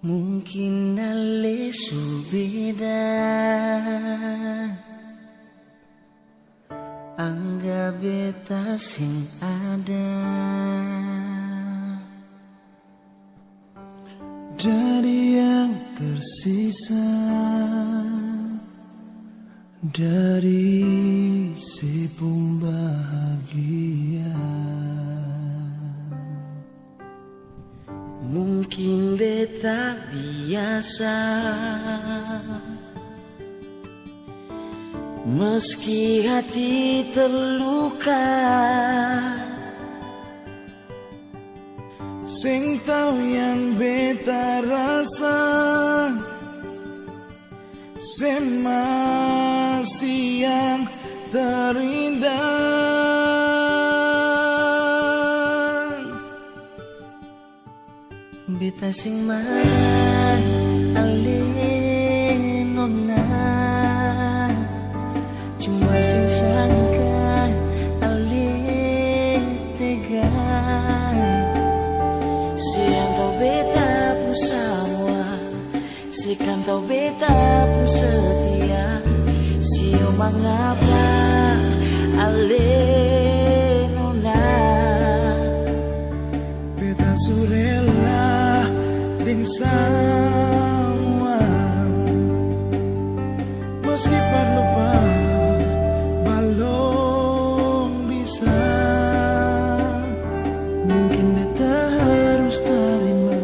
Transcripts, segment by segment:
Mungkin ale subeda anggap beta sing ada dari yang tersisa dari si bahagia. Mungkin beta biasa meski hati terluka, sing tahu yang beta rasa masih yang terindah. beta sing marah ale nona, cuma sing sangka ale tega. Siang tau beta pu semua, sekan tau beta pu setia. Sio mengapa ale nona, beta surela ding semua meski lupa belum bisa. Mungkin beta harus terima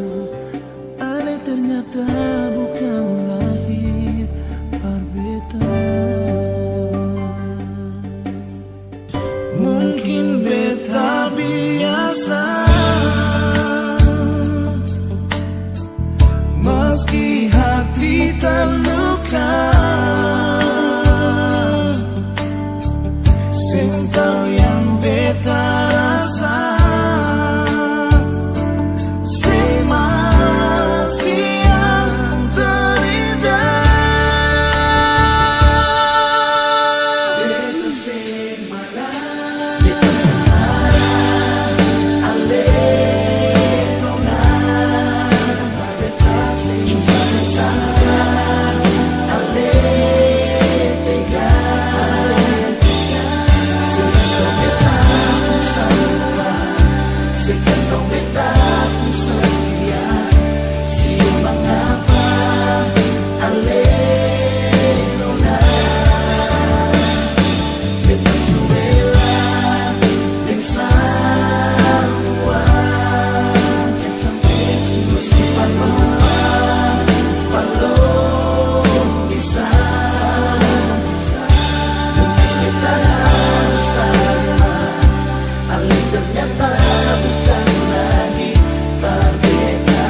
ale ternyata bukan lahir par beta. Mungkin beta biasa meski hati terluka, sing tahu yang beta rasa masih yang terindah. Beta sing marah, beta sing marah ale nona, beta sing salah ale tega. Sekarang beta tu salah, sekarang beta tu setia. Siapa mengapa ale nona, beta suela deng semua yang sampai meski belum bisa. Kita harus terima ale ternyata bukan lagi berbeda.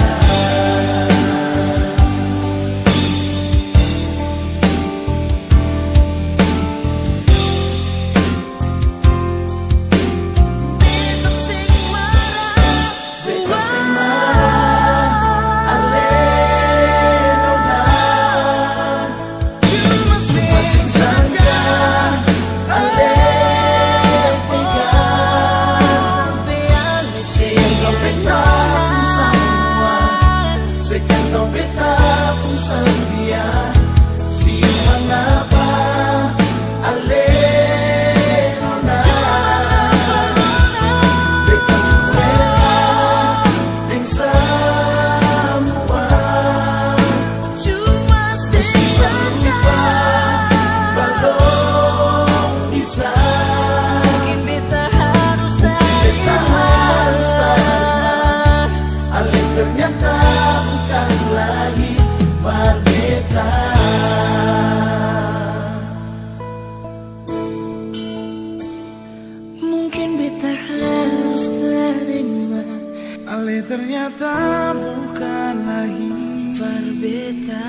Beta sing marah ale nona, cuma sing sangka ale tega. Sampean siang kau beta pun semua, sekan kau beta pun setia. Siapa mengapa ale nona, beta suela deng semua meski lupa belum bisa. Beta harus terima ale ternyata bukan lagi berbeda. Mungkin beta harus terima ale ternyata bukan lagi berbeda.